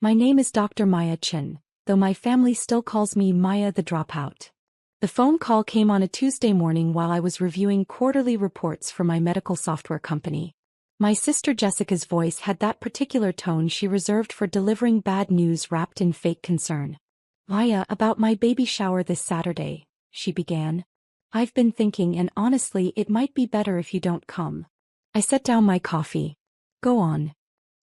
My name is Dr. Maya Chin, though my family still calls me Maya the Dropout. The phone call came on a Tuesday morning while I was reviewing quarterly reports for my medical software company. My sister Jessica's voice had that particular tone she reserved for delivering bad news wrapped in fake concern. "Maya, about my baby shower this Saturday," she began. "I've been thinking, and honestly it might be better if you don't come." I set down my coffee. "Go on."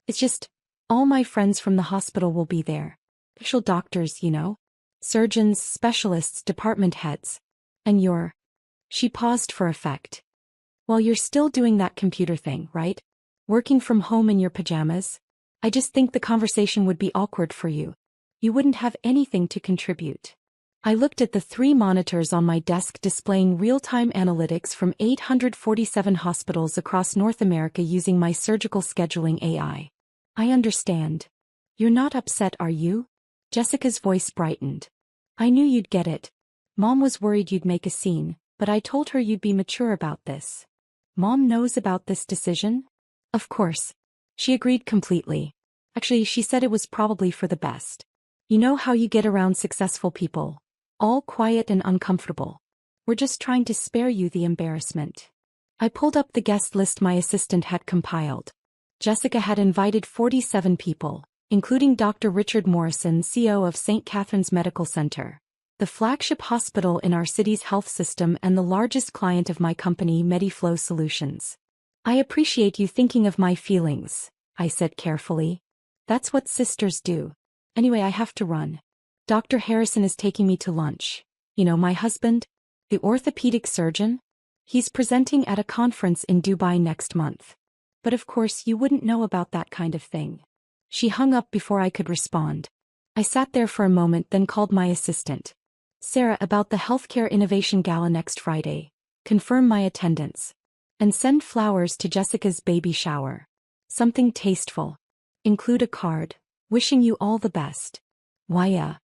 "It's just, all my friends from the hospital will be there. Official doctors, you know. Surgeons, specialists, department heads. And you're—" She paused for effect. "Well, you're still doing that computer thing, right? Working from home in your pajamas? I just think the conversation would be awkward for you. You wouldn't have anything to contribute." I looked at the 3 monitors on my desk displaying real-time analytics from 847 hospitals across North America using my surgical scheduling AI. "I understand. You're not upset, are you?" Jessica's voice brightened. "I knew you'd get it. Mom was worried you'd make a scene, but I told her you'd be mature about this." "Mom knows about this decision?" "Of course." She agreed completely. Actually, she said it was probably for the best. "You know how you get around successful people. All quiet and uncomfortable. We're just trying to spare you the embarrassment." I pulled up the guest list my assistant had compiled. Jessica had invited 47 people, including Dr. Richard Morrison, CEO of St. Catherine's Medical Center, the flagship hospital in our city's health system and the largest client of my company, MediFlow Solutions. "I appreciate you thinking of my feelings," I said carefully. "That's what sisters do. Anyway, I have to run. Dr. Harrison is taking me to lunch. You know my husband? The orthopedic surgeon? He's presenting at a conference in Dubai next month. But of course you wouldn't know about that kind of thing." She hung up before I could respond. I sat there for a moment, then called my assistant. "Sarah, about the Healthcare Innovation Gala next Friday. Confirm my attendance. And send flowers to Jessica's baby shower. Something tasteful. Include a card. Wishing you all the best. Maya."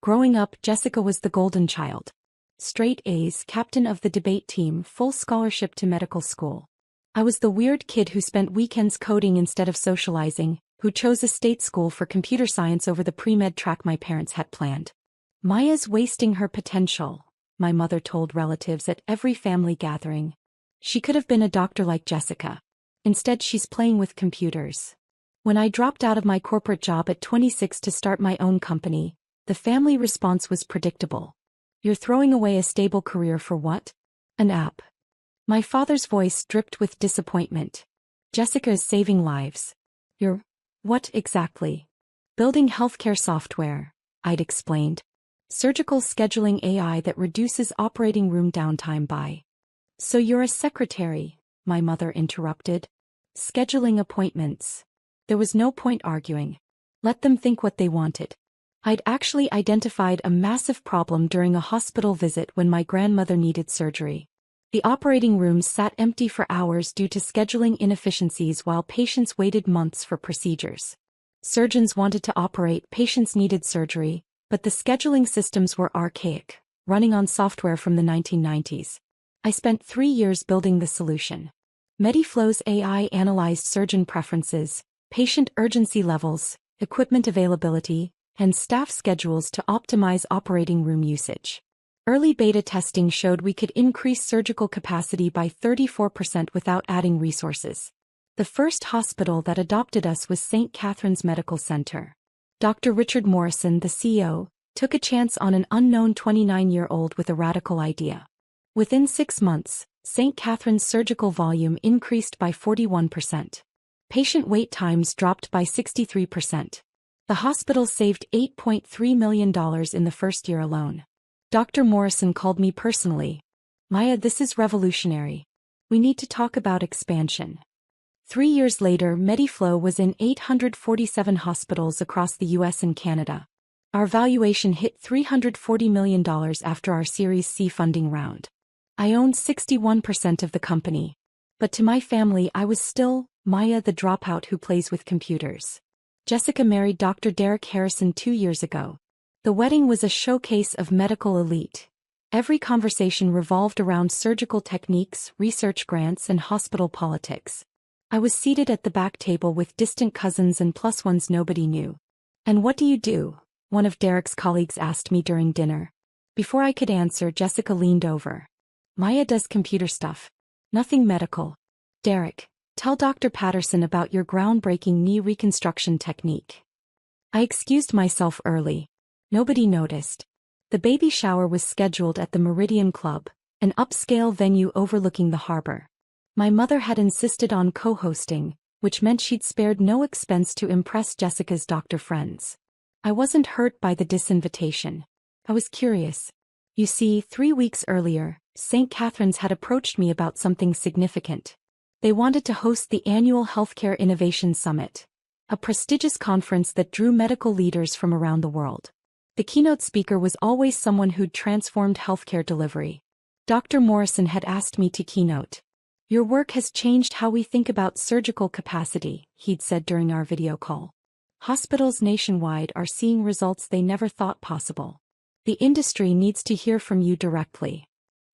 Growing up, Jessica was the golden child. Straight A's, captain of the debate team, full scholarship to medical school. I was the weird kid who spent weekends coding instead of socializing, who chose a state school for computer science over the pre-med track my parents had planned. "Maya's wasting her potential," my mother told relatives at every family gathering. "She could have been a doctor like Jessica. Instead, she's playing with computers." When I dropped out of my corporate job at 26 to start my own company, the family response was predictable. "You're throwing away a stable career for what? An app?" My father's voice dripped with disappointment. "Jessica is saving lives." "You're what exactly?" "Building healthcare software," I'd explained. "Surgical scheduling AI that reduces operating room downtime by—" "So you're a secretary," my mother interrupted. "Scheduling appointments." There was no point arguing. Let them think what they wanted. I'd actually identified a massive problem during a hospital visit when my grandmother needed surgery. The operating rooms sat empty for hours due to scheduling inefficiencies while patients waited months for procedures. Surgeons wanted to operate, patients needed surgery, but the scheduling systems were archaic, running on software from the 1990s. I spent 3 years building the solution. MediFlow's AI analyzed surgeon preferences, patient urgency levels, equipment availability, and staff schedules to optimize operating room usage. Early beta testing showed we could increase surgical capacity by 34% without adding resources. The first hospital that adopted us was St. Catherine's Medical Center. Dr. Richard Morrison, the CEO, took a chance on an unknown 29-year-old with a radical idea. Within 6 months, St. Catherine's surgical volume increased by 41%. Patient wait times dropped by 63%. The hospital saved $8.3 million in the first year alone. Dr. Morrison called me personally. "Maya, this is revolutionary. We need to talk about expansion." 3 years later, MediFlow was in 847 hospitals across the US and Canada. Our valuation hit $340 million after our Series C funding round. I owned 61% of the company. But to my family, I was still Maya the dropout who plays with computers. Jessica married Dr. Derek Harrison 2 years ago. The wedding was a showcase of medical elite. Every conversation revolved around surgical techniques, research grants, and hospital politics. I was seated at the back table with distant cousins and plus ones nobody knew. "And what do you do?" one of Derek's colleagues asked me during dinner. Before I could answer, Jessica leaned over. "Maya does computer stuff. Nothing medical." "Derek, tell Dr. Patterson about your groundbreaking knee reconstruction technique." I excused myself early. Nobody noticed. The baby shower was scheduled at the Meridian Club, an upscale venue overlooking the harbor. My mother had insisted on co-hosting, which meant she'd spared no expense to impress Jessica's doctor friends. I wasn't hurt by the disinvitation. I was curious. You see, 3 weeks earlier, St. Catherine's had approached me about something significant. They wanted to host the annual Healthcare Innovation Summit, a prestigious conference that drew medical leaders from around the world. The keynote speaker was always someone who'd transformed healthcare delivery. Dr. Morrison had asked me to keynote. "Your work has changed how we think about surgical capacity," he'd said during our video call. "Hospitals nationwide are seeing results they never thought possible. The industry needs to hear from you directly."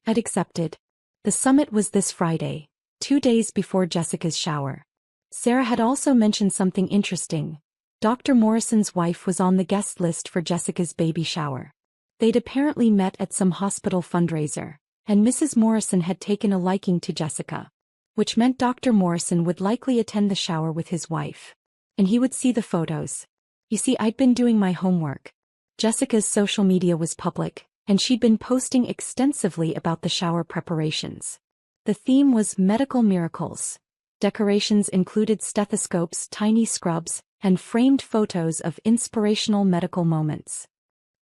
I'd accepted. The summit was this Friday, 2 days before Jessica's shower. Sarah had also mentioned something interesting. Dr. Morrison's wife was on the guest list for Jessica's baby shower. They'd apparently met at some hospital fundraiser, and Mrs. Morrison had taken a liking to Jessica, which meant Dr. Morrison would likely attend the shower with his wife. And he would see the photos. You see, I'd been doing my homework. Jessica's social media was public, and she'd been posting extensively about the shower preparations. The theme was medical miracles. Decorations included stethoscopes, tiny scrubs, and framed photos of inspirational medical moments.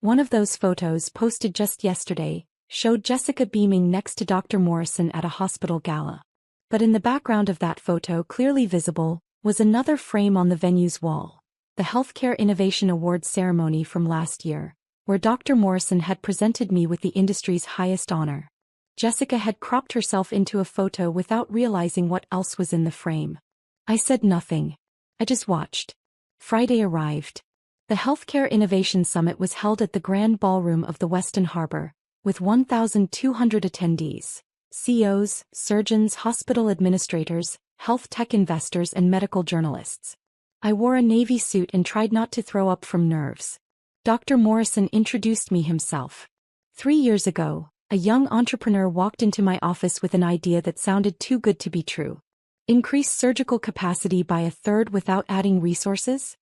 One of those photos, posted just yesterday, showed Jessica beaming next to Dr. Morrison at a hospital gala. But in the background of that photo, clearly visible, was another frame on the venue's wall, the Healthcare Innovation Awards ceremony from last year, where Dr. Morrison had presented me with the industry's highest honor. Jessica had cropped herself into a photo without realizing what else was in the frame. I said nothing. I just watched. Friday arrived. The Healthcare Innovation Summit was held at the Grand Ballroom of the Westin Harbor, with 1,200 attendees, CEOs, surgeons, hospital administrators, health tech investors, and medical journalists. I wore a navy suit and tried not to throw up from nerves. Dr. Morrison introduced me himself. 3 years ago, a young entrepreneur walked into my office with an idea that sounded too good to be true. Increase surgical capacity by 1/3 without adding resources?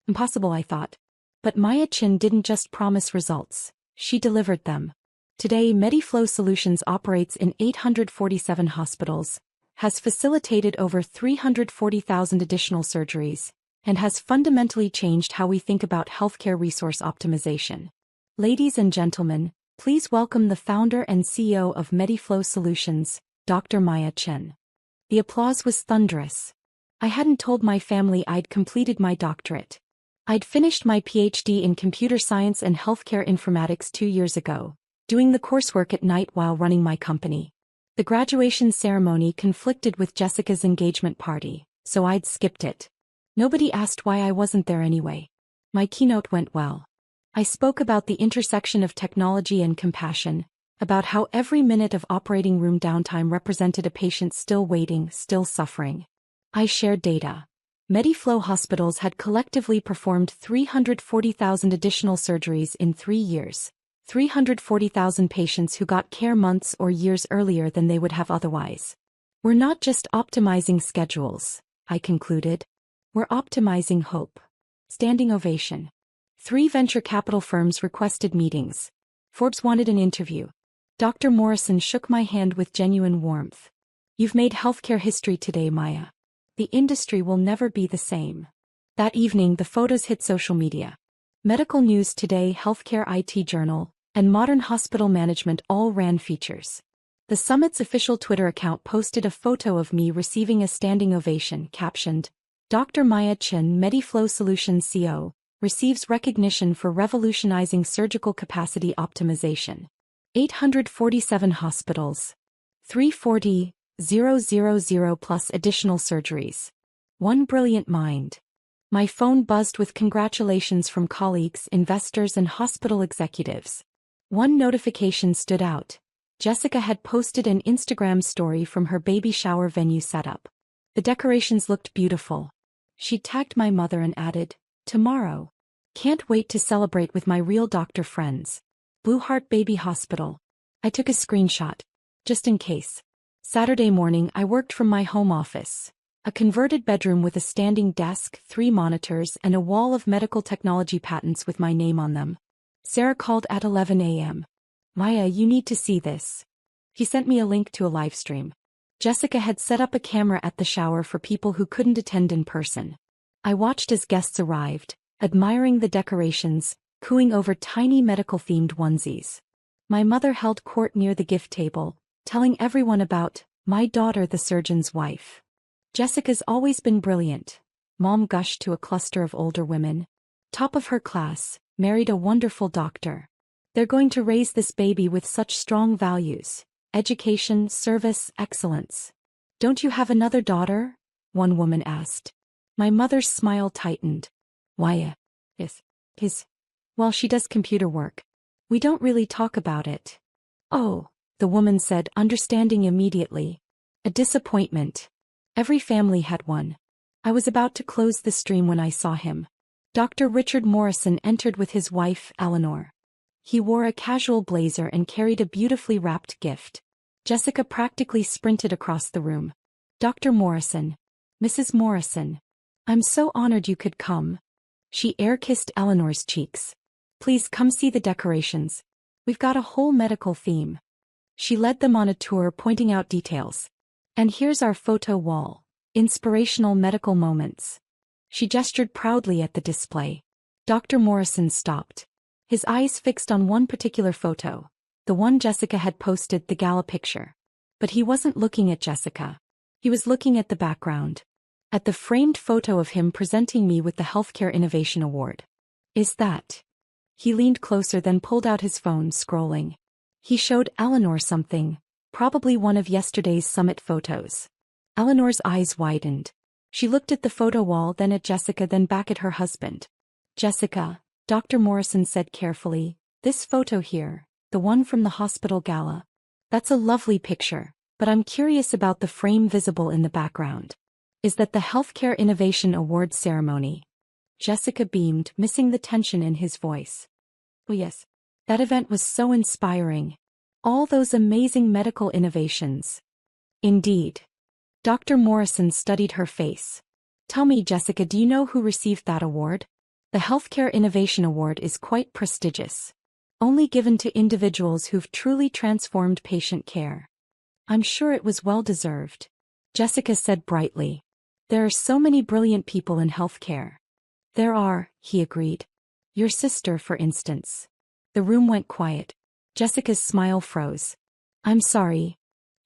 Impossible, I thought. But Maya Chin didn't just promise results, she delivered them. Today, MediFlow Solutions operates in 847 hospitals, has facilitated over 340,000 additional surgeries, and has fundamentally changed how we think about healthcare resource optimization. Ladies and gentlemen, please welcome the founder and CEO of MediFlow Solutions, Dr. Maya Chin. The applause was thunderous. I hadn't told my family I'd completed my doctorate. I'd finished my PhD in computer science and healthcare informatics 2 years ago, doing the coursework at night while running my company. The graduation ceremony conflicted with Jessica's engagement party, so I'd skipped it. Nobody asked why I wasn't there anyway. My keynote went well. I spoke about the intersection of technology and compassion, about how every minute of operating room downtime represented a patient still waiting, still suffering. I shared data. MediFlow hospitals had collectively performed 340,000 additional surgeries in 3 years. 340,000 patients who got care months or years earlier than they would have otherwise. We're not just optimizing schedules, I concluded. We're optimizing hope. Standing ovation. 3 venture capital firms requested meetings. Forbes wanted an interview. Dr. Morrison shook my hand with genuine warmth. You've made healthcare history today, Maya. The industry will never be the same. That evening, the photos hit social media. Medical News Today, Healthcare IT Journal, and Modern Hospital Management all ran features. The summit's official Twitter account posted a photo of me receiving a standing ovation captioned, "Dr. Maya Chin, MediFlow Solutions CEO, receives recognition for revolutionizing surgical capacity optimization. 847 hospitals. 340,000 plus additional surgeries. One brilliant mind." My phone buzzed with congratulations from colleagues, investors, and hospital executives. One notification stood out. Jessica had posted an Instagram story from her baby shower venue setup. The decorations looked beautiful. She tagged my mother and added, "Tomorrow." Can't wait to celebrate with my real doctor friends. Blue Heart Baby Hospital. I took a screenshot. Just in case. Saturday morning I worked from my home office. A converted bedroom with a standing desk, 3 monitors and a wall of medical technology patents with my name on them. Sarah called at 11 a.m. Maya, you need to see this. He sent me a link to a live stream. Jessica had set up a camera at the shower for people who couldn't attend in person. I watched as guests arrived, admiring the decorations, cooing over tiny medical-themed onesies. My mother held court near the gift table, telling everyone about my daughter, the surgeon's wife. Jessica's always been brilliant. Mom gushed to a cluster of older women. Top of her class, married a wonderful doctor. They're going to raise this baby with such strong values. Education, service, excellence. Don't you have another daughter? One woman asked. My mother's smile tightened. Why? Yes. Well, she does computer work. We don't really talk about it. Oh, the woman said, understanding immediately. A disappointment. Every family had one. I was about to close the stream when I saw him. Dr. Richard Morrison entered with his wife, Eleanor. He wore a casual blazer and carried a beautifully wrapped gift. Jessica practically sprinted across the room. Dr. Morrison. Mrs. Morrison. I'm so honored you could come. She air-kissed Eleanor's cheeks. Please come see the decorations. We've got a whole medical theme. She led them on a tour, pointing out details. And here's our photo wall. Inspirational medical moments. She gestured proudly at the display. Dr. Morrison stopped. His eyes fixed on one particular photo. The one Jessica had posted, the gala picture. But he wasn't looking at Jessica. He was looking at the background. At the framed photo of him presenting me with the Healthcare Innovation Award. Is that? He leaned closer, then pulled out his phone, scrolling. He showed Eleanor something, probably one of yesterday's summit photos. Eleanor's eyes widened. She looked at the photo wall, then at Jessica, then back at her husband. Jessica, Dr. Morrison said carefully, this photo here, the one from the hospital gala. That's a lovely picture, but I'm curious about the frame visible in the background. Is that the Healthcare Innovation Award ceremony? Jessica beamed, missing the tension in his voice. Oh yes. That event was so inspiring. All those amazing medical innovations. Indeed. Dr. Morrison studied her face. Tell me, Jessica, do you know who received that award? The Healthcare Innovation Award is quite prestigious. Only given to individuals who've truly transformed patient care. I'm sure it was well-deserved. Jessica said brightly. There are so many brilliant people in healthcare. There are, he agreed. Your sister, for instance. The room went quiet. Jessica's smile froze. I'm sorry.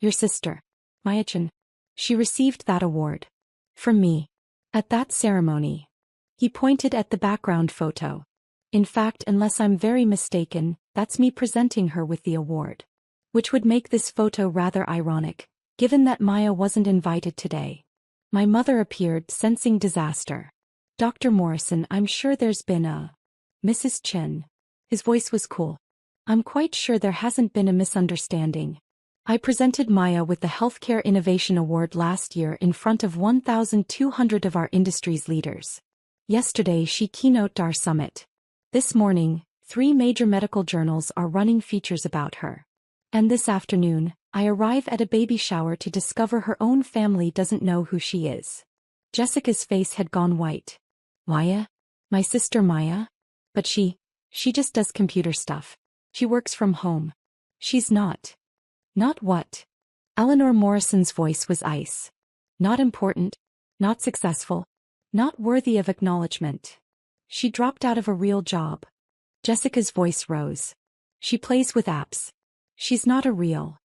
Your sister. Maya-chan. She received that award. From me. At that ceremony. He pointed at the background photo. In fact, unless I'm very mistaken, that's me presenting her with the award. Which would make this photo rather ironic, given that Maya wasn't invited today. My mother appeared, sensing disaster. Dr. Morrison, I'm sure there's been a... Mrs. Chen. His voice was cool. I'm quite sure there hasn't been a misunderstanding. I presented Maya with the Healthcare Innovation Award last year in front of 1,200 of our industry's leaders. Yesterday she keynoted our summit. This morning, 3 major medical journals are running features about her. And this afternoon, I arrive at a baby shower to discover her own family doesn't know who she is. Jessica's face had gone white. Maya? My sister Maya? But she just does computer stuff. She works from home. She's not. Not what? Eleanor Morrison's voice was ice. Not important. Not successful. Not worthy of acknowledgement. She dropped out of a real job. Jessica's voice rose. She plays with apps. She's not a real.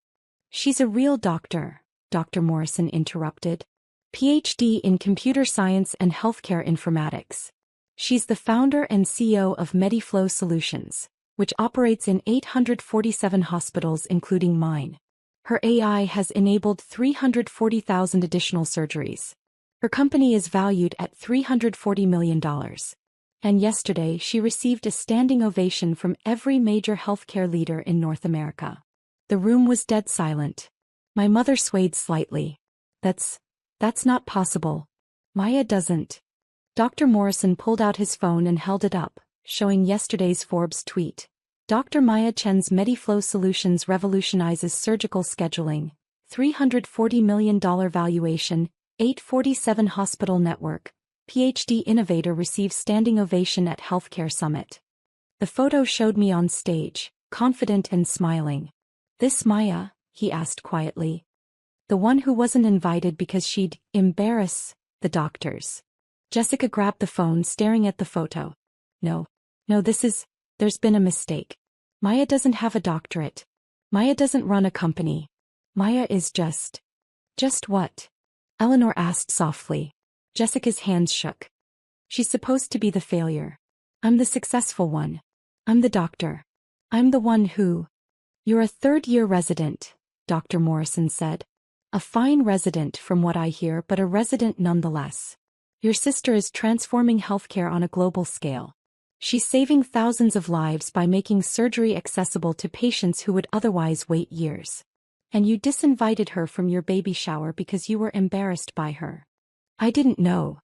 She's a real doctor, Dr. Morrison interrupted. PhD in computer science and healthcare informatics. She's the founder and CEO of MediFlow Solutions, which operates in 847 hospitals including mine. Her AI has enabled 340,000 additional surgeries. Her company is valued at $340 million. And yesterday she received a standing ovation from every major healthcare leader in North America. The room was dead silent. My mother swayed slightly. That's not possible. Maya doesn't. Dr. Morrison pulled out his phone and held it up, showing yesterday's Forbes tweet. Dr. Maya Chen's MediFlow Solutions revolutionizes surgical scheduling. $340 million valuation, 847 hospital network. PhD innovator receives standing ovation at healthcare summit. The photo showed me on stage, confident and smiling. This Maya? He asked quietly. The one who wasn't invited because she'd embarrass the doctors. Jessica grabbed the phone, staring at the photo. No, there's been a mistake. Maya doesn't have a doctorate. Maya doesn't run a company. Maya is just what? Eleanor asked softly. Jessica's hands shook. She's supposed to be the failure. I'm the successful one. I'm the doctor. I'm the one who... You're a third-year resident, Dr. Morrison said. A fine resident from what I hear, but a resident nonetheless. Your sister is transforming healthcare on a global scale. She's saving thousands of lives by making surgery accessible to patients who would otherwise wait years. And you disinvited her from your baby shower because you were embarrassed by her. I didn't know.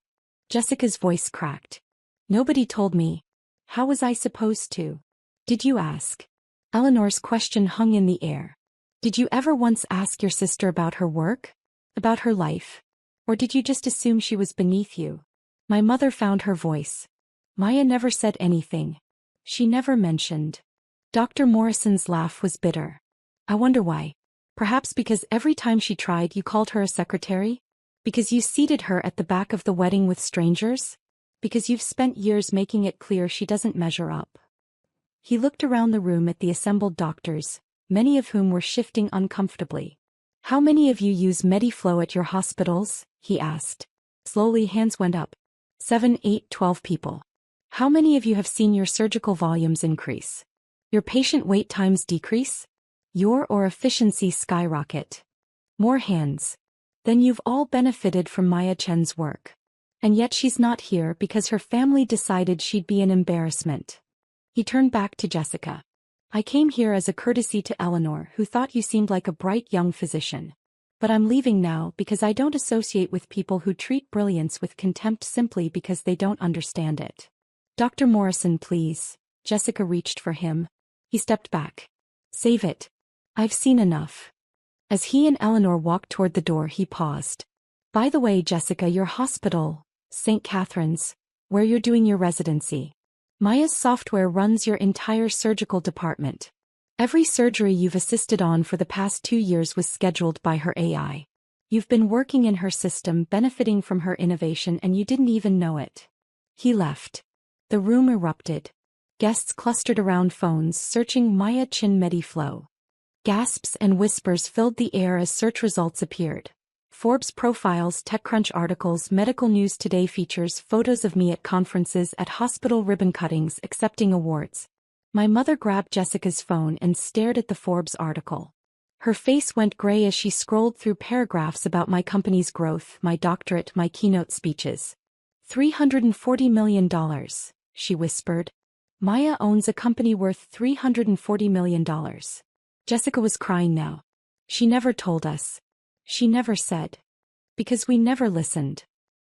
Jessica's voice cracked. Nobody told me. How was I supposed to? Did you ask? Eleanor's question hung in the air. Did you ever once ask your sister about her work? About her life? Or did you just assume she was beneath you? My mother found her voice. Maya never said anything. She never mentioned. Dr. Morrison's laugh was bitter. I wonder why. Perhaps because every time she tried you called her a secretary? Because you seated her at the back of the wedding with strangers? Because you've spent years making it clear she doesn't measure up. He looked around the room at the assembled doctors, many of whom were shifting uncomfortably. How many of you use MediFlow at your hospitals? He asked. Slowly hands went up. 7, 8, 12 people. How many of you have seen your surgical volumes increase? Your patient wait times decrease? Your or efficiency skyrocket? More hands. Then you've all benefited from Maya Chen's work. And yet she's not here because her family decided she'd be an embarrassment. He turned back to Jessica. I came here as a courtesy to Eleanor, who thought you seemed like a bright young physician. But I'm leaving now because I don't associate with people who treat brilliance with contempt simply because they don't understand it. Dr. Morrison, please. Jessica reached for him. He stepped back. Save it. I've seen enough. As he and Eleanor walked toward the door, he paused. By the way, Jessica, your hospital, St. Catherine's, where you're doing your residency. Maya's software runs your entire surgical department. Every surgery you've assisted on for the past 2 years was scheduled by her AI. You've been working in her system, benefiting from her innovation, and you didn't even know it. He left. The room erupted. Guests clustered around phones, searching Maya Chen MediFlow. Gasps and whispers filled the air as search results appeared. Forbes profiles, TechCrunch articles, Medical News Today features, photos of me at conferences, at hospital ribbon cuttings, accepting awards. My mother grabbed Jessica's phone and stared at the Forbes article. Her face went gray as she scrolled through paragraphs about my company's growth, my doctorate, my keynote speeches. $340 million, she whispered. Maya owns a company worth $340 million. Jessica was crying now. She never told us. She never said. Because we never listened.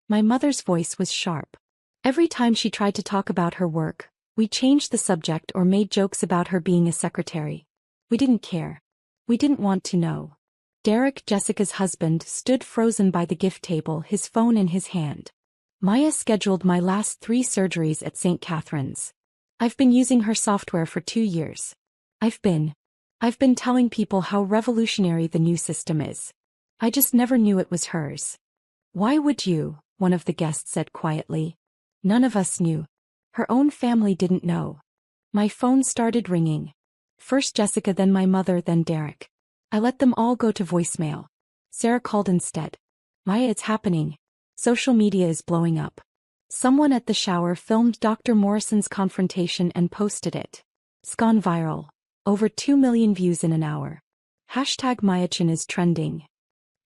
My mother's voice was sharp. Every time she tried to talk about her work, we changed the subject or made jokes about her being a secretary. We didn't care. We didn't want to know. Derek, Jessica's husband, stood frozen by the gift table, his phone in his hand. Maya scheduled my last 3 surgeries at St. Catherine's. I've been using her software for 2 years. I've been telling people how revolutionary the new system is. I just never knew it was hers. Why would you? One of the guests said quietly. None of us knew. Her own family didn't know. My phone started ringing. First Jessica, then my mother, then Derek. I let them all go to voicemail. Sarah called instead. Maya, it's happening. Social media is blowing up. Someone at the shower filmed Dr. Morrison's confrontation and posted it. It's gone viral. Over 2 million views in an hour. Hashtag MayaChen is trending.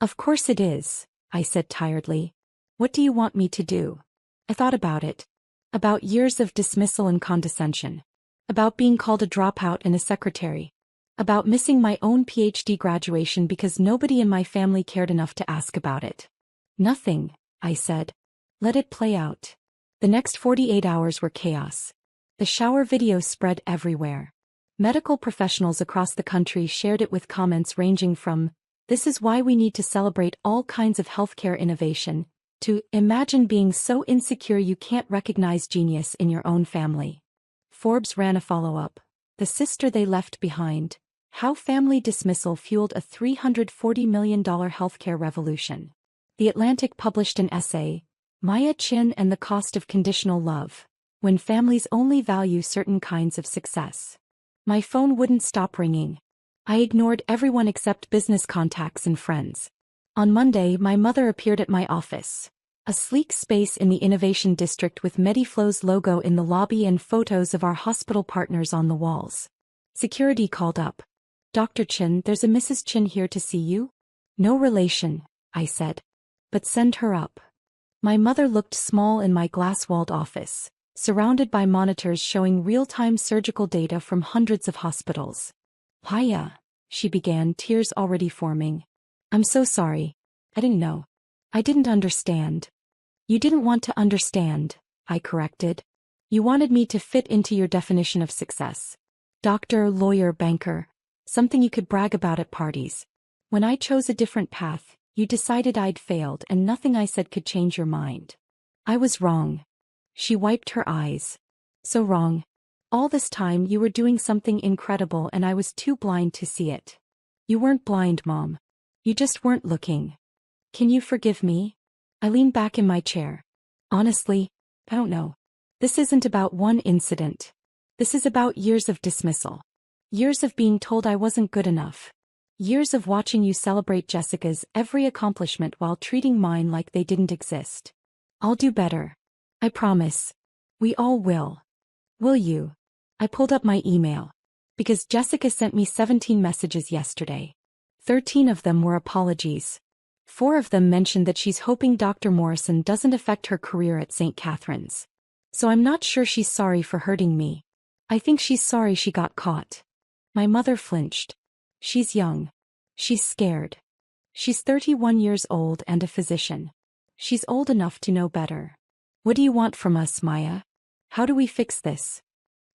Of course it is, I said tiredly. What do you want me to do? I thought about it. About years of dismissal and condescension. About being called a dropout and a secretary. About missing my own PhD graduation because nobody in my family cared enough to ask about it. Nothing, I said. Let it play out. The next 48 hours were chaos. The shower video spread everywhere. Medical professionals across the country shared it with comments ranging from, "This is why we need to celebrate all kinds of healthcare innovation," to, "Imagine being so insecure you can't recognize genius in your own family." Forbes ran a follow-up. "The sister they left behind. How family dismissal fueled a $340 million healthcare revolution." The Atlantic published an essay, "Maya Chin and the Cost of Conditional Love. When Families Only Value Certain Kinds of Success." My phone wouldn't stop ringing. I ignored everyone except business contacts and friends. On Monday, my mother appeared at my office. A sleek space in the Innovation District with Mediflow's logo in the lobby and photos of our hospital partners on the walls. Security called up. "Dr. Chin, there's a Mrs. Chin here to see you." "No relation," I said. "But send her up." My mother looked small in my glass-walled office, surrounded by monitors showing real-time surgical data from hundreds of hospitals. "Maya," she began, tears already forming. "I'm so sorry. I didn't know. I didn't understand." "You didn't want to understand," I corrected. "You wanted me to fit into your definition of success. Doctor, lawyer, banker. Something you could brag about at parties. When I chose a different path, you decided I'd failed and nothing I said could change your mind. I was wrong." She wiped her eyes. "So wrong. All this time you were doing something incredible and I was too blind to see it." "You weren't blind, Mom. You just weren't looking. Can you forgive me?" I leaned back in my chair. "Honestly, I don't know. This isn't about one incident. This is about years of dismissal. Years of being told I wasn't good enough. Years of watching you celebrate Jessica's every accomplishment while treating mine like they didn't exist. I'll do better. I promise. We all will. Will you?" I pulled up my email. Because Jessica sent me 17 messages yesterday. 13 of them were apologies. 4 of them mentioned that she's hoping Dr. Morrison doesn't affect her career at St. Catherine's. So I'm not sure she's sorry for hurting me. I think she's sorry she got caught. My mother flinched. She's young. She's scared. She's 31 years old and a physician. She's old enough to know better. "What do you want from us, Maya? How do we fix this?"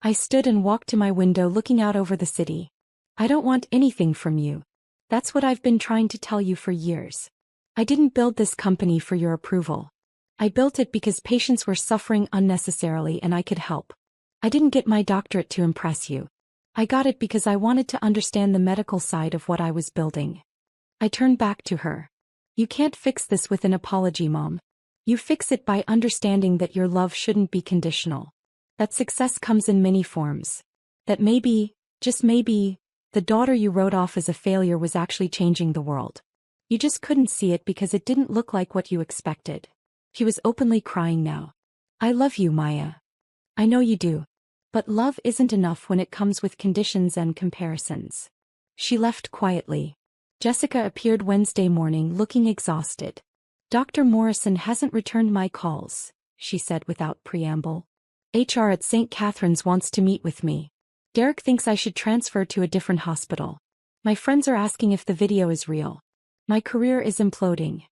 I stood and walked to my window looking out over the city. "I don't want anything from you. That's what I've been trying to tell you for years. I didn't build this company for your approval. I built it because patients were suffering unnecessarily and I could help. I didn't get my doctorate to impress you. I got it because I wanted to understand the medical side of what I was building." I turned back to her. "You can't fix this with an apology, Mom. You fix it by understanding that your love shouldn't be conditional. That success comes in many forms. That maybe, just maybe, the daughter you wrote off as a failure was actually changing the world. You just couldn't see it because it didn't look like what you expected." He was openly crying now. "I love you, Maya. I know you do. But love isn't enough when it comes with conditions and comparisons." She left quietly. Jessica appeared Wednesday morning looking exhausted. "Dr. Morrison hasn't returned my calls," she said without preamble. "HR at St. Catherine's wants to meet with me. Derek thinks I should transfer to a different hospital. My friends are asking if the video is real. My career is imploding."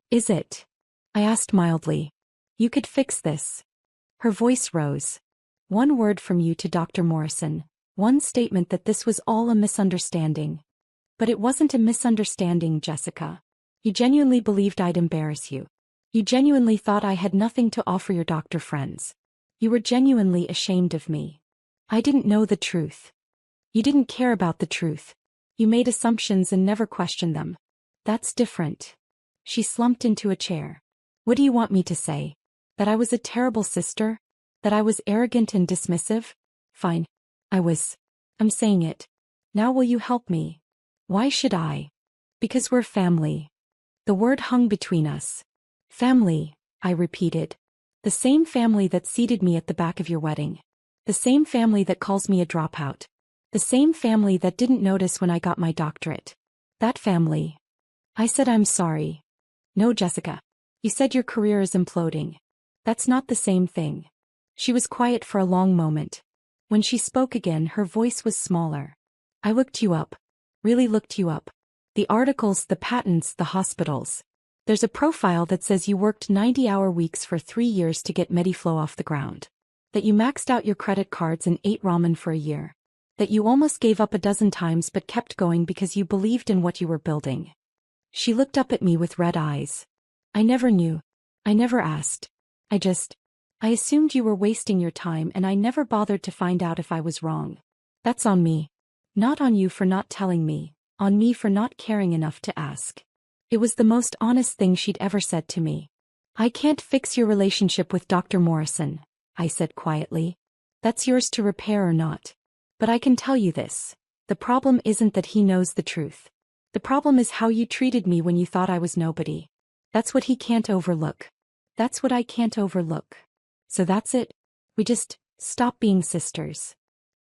"Is it?" I asked mildly. "You could fix this." Her voice rose. "One word from you to Dr. Morrison, one statement that this was all a misunderstanding." "But it wasn't a misunderstanding, Jessica. You genuinely believed I'd embarrass you. You genuinely thought I had nothing to offer your doctor friends. You were genuinely ashamed of me. I didn't know the truth. You didn't care about the truth. You made assumptions and never questioned them. That's different." She slumped into a chair. "What do you want me to say? That I was a terrible sister? That I was arrogant and dismissive? Fine. I was. I'm saying it. Now will you help me?" "Why should I?" "Because we're family." The word hung between us. "Family," I repeated. "The same family that seated me at the back of your wedding. The same family that calls me a dropout. The same family that didn't notice when I got my doctorate. That family." I said, "I'm sorry." "No, Jessica. You said your career is imploding. That's not the same thing." She was quiet for a long moment. When she spoke again, her voice was smaller. "I looked you up. Really looked you up. The articles, the patents, the hospitals. There's a profile that says you worked 90-hour weeks for 3 years to get Mediflow off the ground. That you maxed out your credit cards and ate ramen for a year. That you almost gave up a dozen times but kept going because you believed in what you were building. She looked up at me with red eyes. I never knew. I never asked. I assumed you were wasting your time and I never bothered to find out if I was wrong. That's on me. Not on you for not telling me, on me for not caring enough to ask. It was the most honest thing she'd ever said to me. I can't fix your relationship with Dr. Morrison, I said quietly. That's yours to repair or not. But I can tell you this. The problem isn't that he knows the truth. The problem is how you treated me when you thought I was nobody. That's what he can't overlook. That's what I can't overlook. So that's it. We just stop being sisters.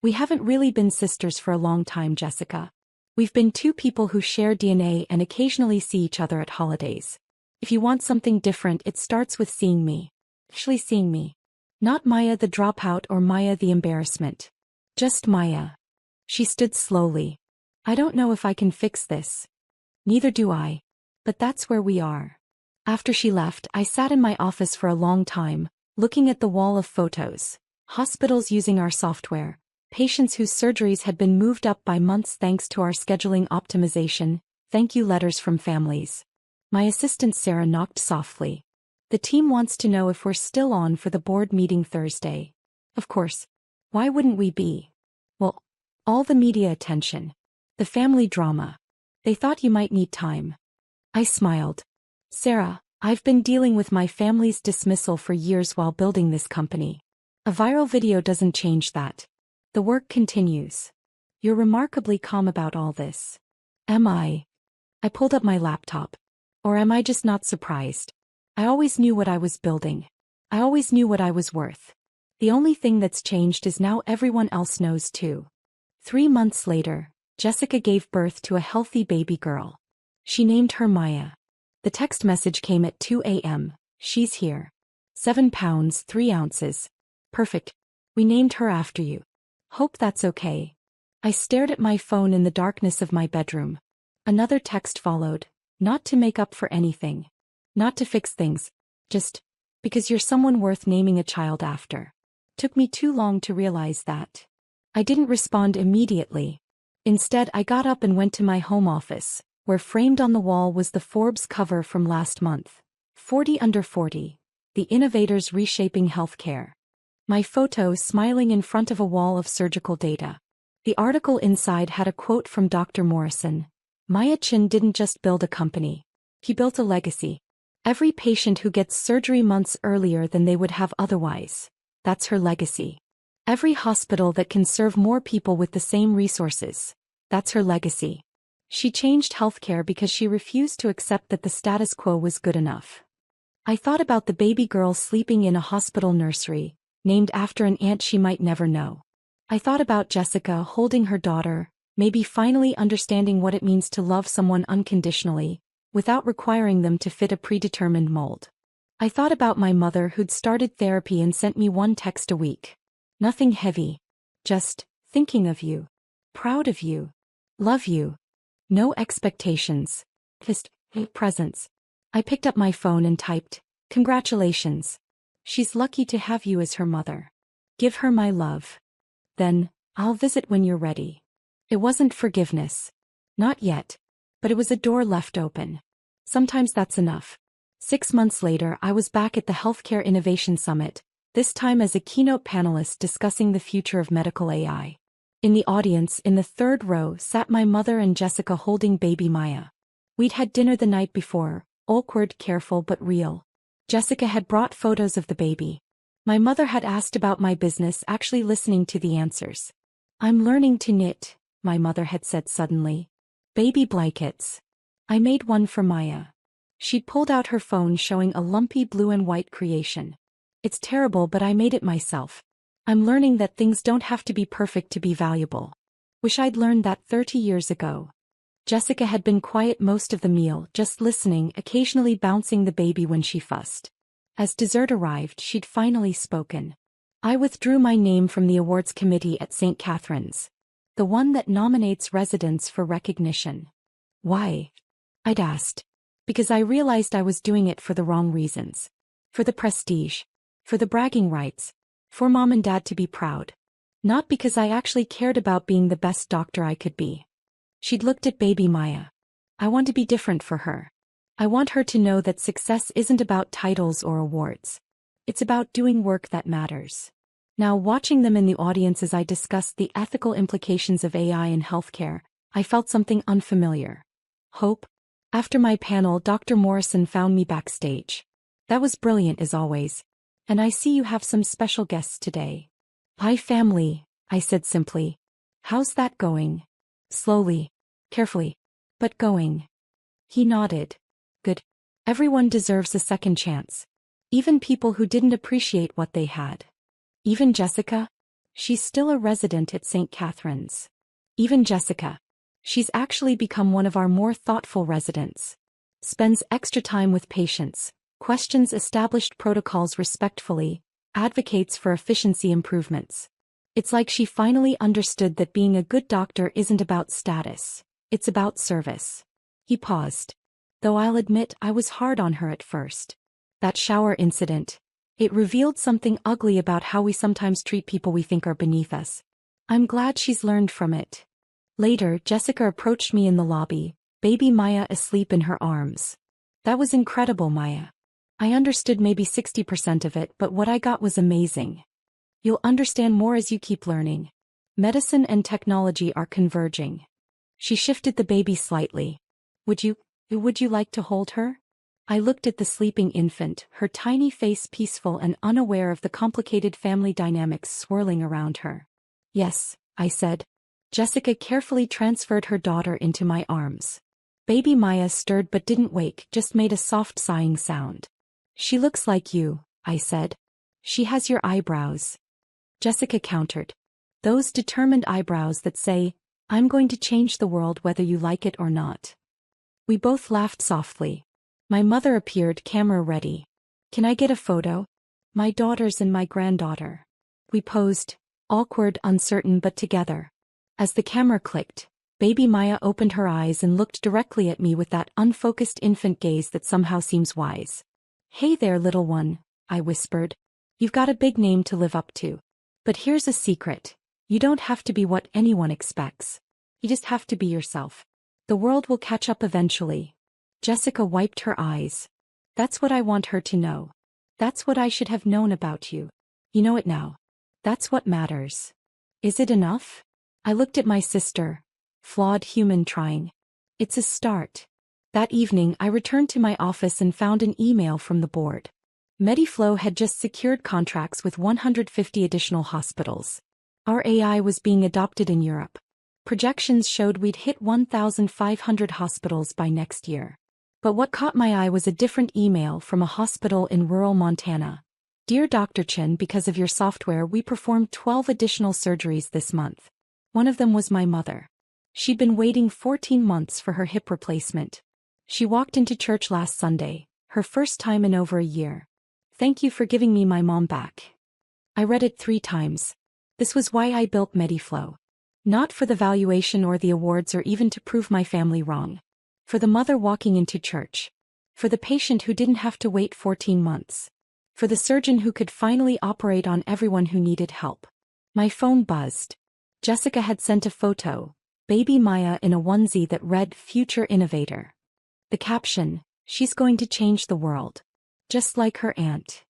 We haven't really been sisters for a long time, Jessica. We've been two people who share DNA and occasionally see each other at holidays. If you want something different, it starts with seeing me. Actually seeing me. Not Maya the dropout or Maya the embarrassment. Just Maya. She stood slowly. I don't know if I can fix this. Neither do I. But that's where we are. After she left, I sat in my office for a long time, looking at the wall of photos. Hospitals using our software. Patients whose surgeries had been moved up by months thanks to our scheduling optimization. Thank you letters from families. My assistant Sarah knocked softly. The team wants to know if we're still on for the board meeting Thursday. Of course. Why wouldn't we be? Well, all the media attention. The family drama. They thought you might need time. I smiled. Sarah, I've been dealing with my family's dismissal for years while building this company. A viral video doesn't change that. The work continues. You're remarkably calm about all this. Am I? I pulled up my laptop. Or am I just not surprised? I always knew what I was building. I always knew what I was worth. The only thing that's changed is now everyone else knows too. 3 months later, Jessica gave birth to a healthy baby girl. She named her Maya. The text message came at 2 a.m. She's here. 7 pounds, 3 ounces. Perfect. We named her after you. Hope that's okay. I stared at my phone in the darkness of my bedroom. Another text followed. Not to make up for anything. Not to fix things. Just because you're someone worth naming a child after. Took me too long to realize that. I didn't respond immediately. Instead, I got up and went to my home office, where framed on the wall was the Forbes cover from last month. 40 under 40. The Innovators Reshaping Healthcare. My photo smiling in front of a wall of surgical data. The article inside had a quote from Dr. Morrison. Maya Chin didn't just build a company. He built a legacy. Every patient who gets surgery months earlier than they would have otherwise. That's her legacy. Every hospital that can serve more people with the same resources. That's her legacy. She changed healthcare because she refused to accept that the status quo was good enough. I thought about the baby girl sleeping in a hospital nursery, named after an aunt she might never know. I thought about Jessica holding her daughter, maybe finally understanding what it means to love someone unconditionally, without requiring them to fit a predetermined mold. I thought about my mother who'd started therapy and sent me 1 text a week. Nothing heavy. Just, thinking of you. Proud of you. Love you. No expectations. Just, presence. I picked up my phone and typed, congratulations. She's lucky to have you as her mother. Give her my love. Then, I'll visit when you're ready. It wasn't forgiveness. Not yet. But it was a door left open. Sometimes that's enough. 6 months later, I was back at the Healthcare Innovation Summit, this time as a keynote panelist discussing the future of medical AI. In the audience, in the 3rd row, sat my mother and Jessica holding baby Maya. We'd had dinner the night before, awkward, careful but real. Jessica had brought photos of the baby. My mother had asked about my business, actually listening to the answers. I'm learning to knit, my mother had said suddenly. Baby blankets. I made one for Maya. She'd pulled out her phone showing a lumpy blue and white creation. It's terrible, but I made it myself. I'm learning that things don't have to be perfect to be valuable. Wish I'd learned that 30 years ago. Jessica had been quiet most of the meal, just listening, occasionally bouncing the baby when she fussed. As dessert arrived, she'd finally spoken. I withdrew my name from the awards committee at St. Catherine's. The one that nominates residents for recognition. Why? I'd asked. Because I realized I was doing it for the wrong reasons. For the prestige. For the bragging rights. For mom and dad to be proud. Not because I actually cared about being the best doctor I could be. She'd looked at baby Maya. I want to be different for her. I want her to know that success isn't about titles or awards. It's about doing work that matters. Now, watching them in the audience as I discussed the ethical implications of AI in healthcare, I felt something unfamiliar. Hope? After my panel, Dr. Morrison found me backstage. That was brilliant as always. And I see you have some special guests today. Hi family, I said simply. How's that going? Slowly. Carefully. But going. He nodded. Good. Everyone deserves a second chance. Even people who didn't appreciate what they had. Even Jessica? She's still a resident at St. Catherine's. Even Jessica. She's actually become one of our more thoughtful residents. Spends extra time with patients, questions established protocols respectfully, advocates for efficiency improvements. It's like she finally understood that being a good doctor isn't about status, it's about service. He paused. Though I'll admit I was hard on her at first. That shower incident. It revealed something ugly about how we sometimes treat people we think are beneath us. I'm glad she's learned from it. Later, Jessica approached me in the lobby, baby Maya asleep in her arms. That was incredible, Maya. I understood maybe 60% of it, but what I got was amazing. You'll understand more as you keep learning. Medicine and technology are converging. She shifted the baby slightly. Would you like to hold her? I looked at the sleeping infant, her tiny face peaceful and unaware of the complicated family dynamics swirling around her. Yes, I said. Jessica carefully transferred her daughter into my arms. Baby Maya stirred but didn't wake, just made a soft sighing sound. She looks like you, I said. She has your eyebrows. Jessica countered. Those determined eyebrows that say, I'm going to change the world whether you like it or not. We both laughed softly. My mother appeared, camera ready. Can I get a photo? My daughters and my granddaughter. We posed, awkward, uncertain but together. As the camera clicked, baby Maya opened her eyes and looked directly at me with that unfocused infant gaze that somehow seems wise. Hey there, little one, I whispered. You've got a big name to live up to. But here's a secret. You don't have to be what anyone expects. You just have to be yourself. The world will catch up eventually. Jessica wiped her eyes. That's what I want her to know. That's what I should have known about you. You know it now. That's what matters. Is it enough? I looked at my sister. Flawed human trying. It's a start. That evening I returned to my office and found an email from the board. Mediflow had just secured contracts with 150 additional hospitals. Our AI was being adopted in Europe. Projections showed we'd hit 1,500 hospitals by next year. But what caught my eye was a different email from a hospital in rural Montana. Dear Dr. Chen, because of your software we performed 12 additional surgeries this month. One of them was my mother. She'd been waiting 14 months for her hip replacement. She walked into church last Sunday, her first time in over a year. Thank you for giving me my mom back. I read it 3 times. This was why I built Mediflow. Not for the valuation or the awards or even to prove my family wrong. For the mother walking into church. For the patient who didn't have to wait 14 months. For the surgeon who could finally operate on everyone who needed help. My phone buzzed. Jessica had sent a photo, baby Maya in a onesie that read Future Innovator. The caption, she's going to change the world. Just like her aunt.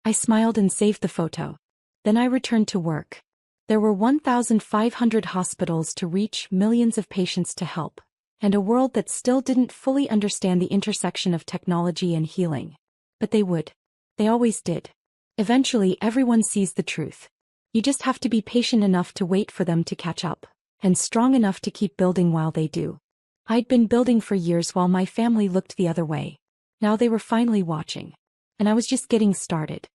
I smiled and saved the photo. Then I returned to work. There were 1,500 hospitals to reach, millions of patients to help, and a world that still didn't fully understand the intersection of technology and healing. But they would. They always did. Eventually everyone sees the truth. You just have to be patient enough to wait for them to catch up, and strong enough to keep building while they do. I'd been building for years while my family looked the other way. Now they were finally watching. And I was just getting started.